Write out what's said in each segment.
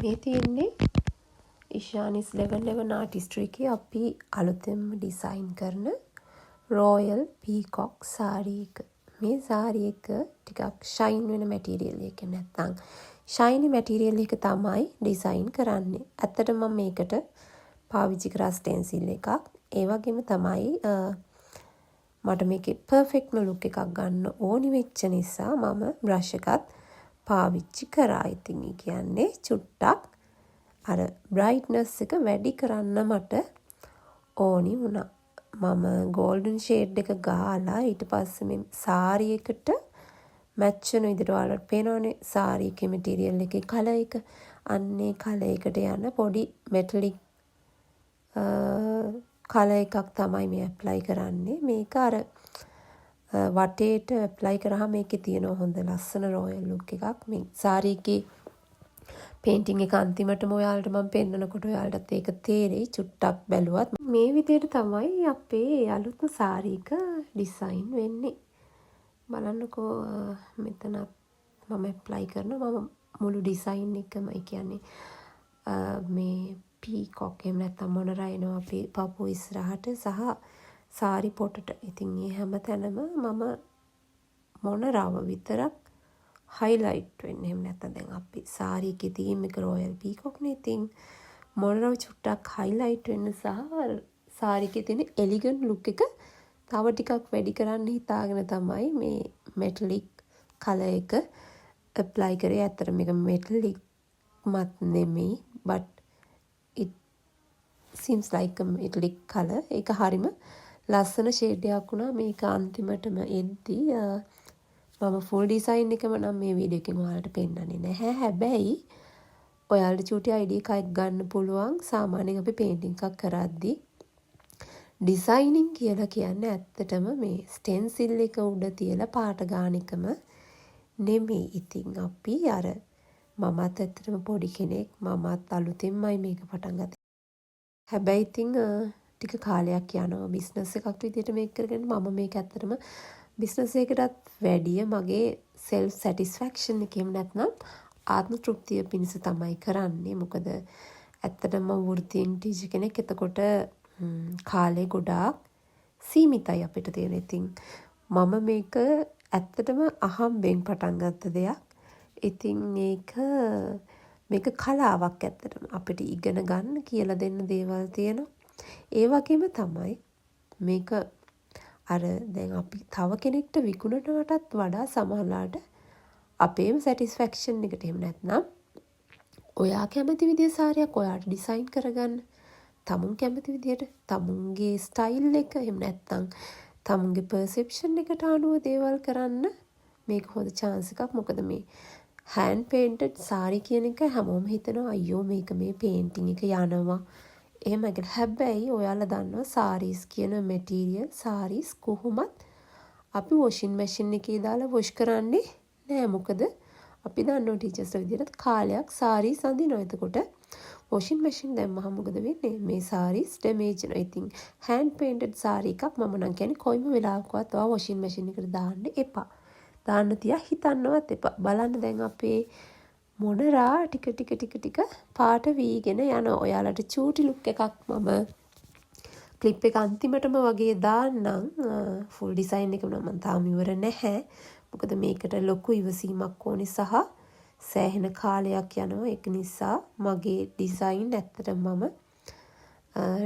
මේ තියෙන්නේ ඉෂානිස් 1111 ආටිස්ට්‍රි එකේ අපි අලුතෙන්ම ඩිසයින් කරන රොයල් පීකොක් සාරි එක. මේ සාරි එක ටිකක් ෂයින් වෙන මැටීරියල් එක නැත්නම් ෂයිනි මැටීරියල් එක තමයි ඩිසයින් කරන්නේ. ඇත්තටම මම මේකට පාවිච්චි කරා ස්ටෙන්සිල් එකක්. ඒ වගේම තමයි මට මේකේ පර්ෆෙක්ට්ම ලුක් එකක් ගන්න ඕනි වෙච්ච නිසා මම බ්‍රෂ් එකත් පාවිච්චි කරා. ඉතින් ඒ කියන්නේ චුට්ටක් අර බ්‍රයිට්නස් එක වැඩි කරන්න මට ඕනි වුණා. මම ගෝල්ඩන් ෂේඩ් එක ගාලා ඊට පස්සේ මේ සාරි එකට මැච් වෙන විදිහට ඔයාලට පේනවනේ සාරි එකේ මැටීරියල් එකේ කලර් එක. අන්නේ කලර් එකට යන පොඩි මෙටලික් කලර් එකක් තමයි මේ ඇප්ලයි කරන්නේ. මේක අර වටේට ඇප්ලයි කරාම මේකේ තියෙන හොඳ ලස්සන රොයල් ලුක් එකක්. මේ සාරි එකේ පේන්ටිං එක අන්තිමටම ඔයාලට මම පෙන්නනකොට ඔයාලටත් ඒක තේරෙයි චුට්ටක් බැලුවත්. මේ විදිහට තමයි අපේ අලුත්ම සාරි එක ඩිසයින් වෙන්නේ. බලන්නකෝ මෙතන මම ඇප්ලයි කරනවා. මම මුළු ඩිසයින් එකම කියන්නේ මේ පීකොක් එහෙම නැත්නම් මොනරා එනවා අපේ පපුව ඉස්සරහට සහ සාරි පොටට. ඉතින් මේ හැම තැනම මම මොනරාව විතරක් හයිලයිට් වෙන්නේ. එහෙම නැත්නම් දැන් අපි සාරි එකේ තීම් එක රොයල් පීකොක් නේ. ඉතින් මොනරාව චුට්ටක් හයිලයිට් වෙන්න සහ සාරි එකේ තියෙන එලිගන්ට් ලුක් එක තව ටිකක් වැඩි කරන්න හිතාගෙන තමයි මේ මෙටලික් කලර් එක ඇප්ලයි කරේ. ඇත්තට මේක මෙටලික් මත් නෙමෙයි but it seems like a metallic color. ඒක හරිම ලස්සන ෂේඩ් එකක් වුණා. මේක අන්තිමටම එද්දී මම ෆුල් ඩිසයින් එකම නම් මේ වීඩියෝ එකෙන් ඔයාලට පෙන්නන්නේ නැහැ. හැබැයි ඔයාලට චූටි අයිඩියා එකක් ගන්න පුළුවන්. සාමාන්‍යයෙන් අපි පේන්ටිං එකක් කරද්දී ඩිසයිනින් කියලා කියන්නේ ඇත්තටම මේ ස්ටෙන්සිල් එක උඩ තියලා පාට ගන්න එකම නෙමෙයි. ඉතින් අපි අර මමත් ඇත්තටම පොඩි කෙනෙක්. මමත් අලුතෙන්මයි මේක පටන් ගත්තේ. හැබැයි ඉතින් ටික කාලයක් යනවා බිස්නස් එකක් විදිහට මේක කරගෙන. මම මේක ඇත්තටම බිස්නස් එකකටත් වැඩිය මගේ සෙල්ෆ් සැටිස්ෆැක්ෂන් එක එහෙම නැත්නම් ආත්ම තෘප්තිය පිණිස තමයි කරන්නේ. මොකද ඇත්තටම වෘත්තියෙන් ටීචර් කෙනෙක්. එතකොට කාලේ ගොඩාක් සීමිතයි අපිට තියෙන. ඉතින් මම මේක ඇත්තටම අහම්බෙන් පටන් ගත්ත දෙයක්. ඉතින් මේක කලාවක් ඇත්තටම අපිට ඉගෙන ගන්න කියලා දෙන්න දේවල් තියෙනවා. ඒ වගේම තමයි මේක අර දැන් අපි තව කෙනෙක්ට විකුණනවටත් වඩා සමහරලාට අපේම සැටිස්ෆැක්ෂන් එකට එහෙම නැත්නම් ඔයා කැමති විදිහේ සාරියක් ඔයාට ඩිසයින් කරගන්න. තමුන් කැමති විදිහට තමුන්ගේ ස්ටයිල් එක එහෙම නැත්නම් තමුන්ගේ පර්සෙප්ෂන් එකට අනුව දේවල් කරන්න මේක හොඳ chance එකක්. මොකද මේ hand painted සාරි කියන එක හැමෝම හිතනවා අයියෝ මේක මේ පේන්ටිං එක යනවා එහෙම කියලා. හැබැයි ඔයාලා දන්නවා සාරීස් කියන මැටීරියල් සාරීස් කොහොමත් අපි වොෂින් මැෂින් එකේ දාලා වොෂ් කරන්නේ නෑ. මොකද අපි දන්නවා ටීචර්ස්ලා විදිහට කාලයක් සාරීස් අඳිනවා. එතකොට වොෂින් මැෂින් දැම්මහම මොකද වෙන්නේ? මේ සාරීස් ඩැමේජ් වෙනවා. ඉතින් hand painted සාරි එකක් මම නම් කියන්නේ කොයිම වෙලාවකවත් ඔයා වොෂින් මැෂින් එකට දාන්න එපා. දාන්න තියා හිතන්නවත් එපා. බලන්න දැන් අපේ මොනරා ටික පාට වීගෙන යනවා. ඔයාලට චූටි ලුක් එකක් මම ක්ලිප් එක අන්තිමටම වගේ දාන්නම්. ෆුල් ඩිසයින් එක නම් මම තාම ඉවර නැහැ. මොකද මේකට ලොකු ඉවසීමක් ඕනේ සහ සෑහෙන කාලයක් යනවා. ඒක නිසා මගේ ඩිසයින් ඇත්තටම මම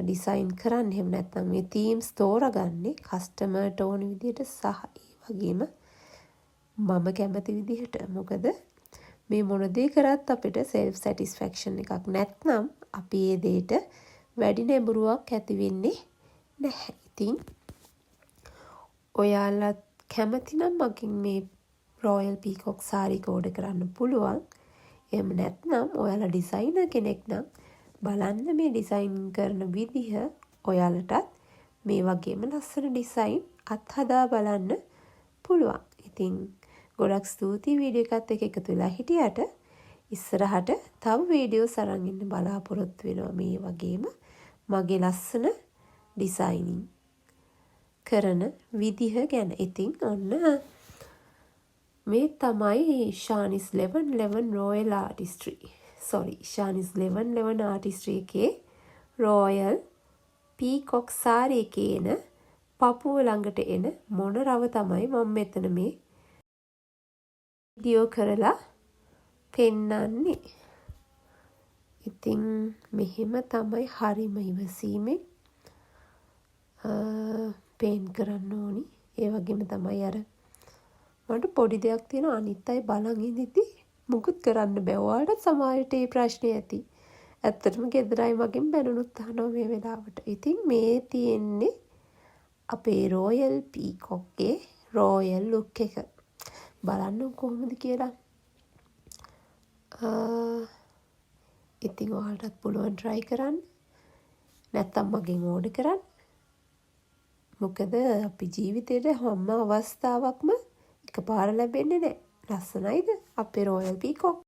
ඩිසයින් කරන්න එහෙම නැත්නම් මේ තීම්ස් තෝරගන්නේ කස්ටමර්ට ඕන විදිහට සහ ඒ වගේම මම කැමති විදිහට. මොකද මේ මොන දේ කරත් අපිට සෙල්ෆ් සැටිස්ෆැක්ෂන් එකක් නැත්නම් අපි ඒ දෙයට වැඩි නැඹුරුවක් ඇති වෙන්නේ නැහැ. ඉතින් ඔයාලත් කැමති නම් මගෙන් මේ රොයල් පීකොක් සාරි එක ඕඩර් කරන්න පුළුවන්. එහෙම නැත්නම් ඔයාලා ඩිසයිනර් කෙනෙක් නම් බලන්න මේ ඩිසයින් කරන විදිහ ඔයාලටත් මේ වගේම ලස්සන ඩිසයින් අත්හදා බලන්න පුළුවන්. ඉතින් ගොඩක් ස්තුතියි වීඩියෝ එකත් එක්ක එකතු වෙලා හිටියට. ඉස්සරහට තව වීඩියෝස් අරන් ඉන්න බලාපොරොත්තු වෙනවා මේ වගේම මගේ ලස්සන ඩිසයිනින් කරන විදිහ ගැන. ඉතින් ඔන්න මේ තමයි ශානිස් 1111 රොයල් ආටිස්ට්‍රි ශානිස් 1111 ආටිස්ට්‍රි එකේ රෝයල් පීකොක් සාරි එකේ එන පපුව ළඟට එන මොන රව තමයි මම මෙතන මේ වීඩියෝ කරලා පෙන්නන්නේ. ඉතින් මෙහෙම තමයි හරිම ඉවසීමෙන් පේන්ට් කරන්න ඕනි. ඒ වගේම තමයි අර මට පොඩි දෙයක් තියෙනවා අනිත් අය බලන් ඉඳිද්දි මුකුත් කරන්න බෑ. ඔයාලට සමහරට මේ ප්‍රශ්නේ ඇති. ඇත්තටම ගෙදරයි මගෙන් බැනුනුත් අහනවා මේ වෙලාවට. ඉතින් මේ තියෙන්නේ අපේ රෝයල් පීකොක්ගේ රෝයල් ලුක් එක. බලන්න කොහොමද කියලා. ඉතින් ඔයාලටත් පුළුවන් try කරන්න. නැත්තම් මගෙන් ඕඩර් කරන්න. මොකද අපි ජීවිතේට හැම අවස්ථාවක්ම එකපාර ලැබෙන්නේ නැහැ. ලස්සනයිද අපේ රෝයල් පීකොක්?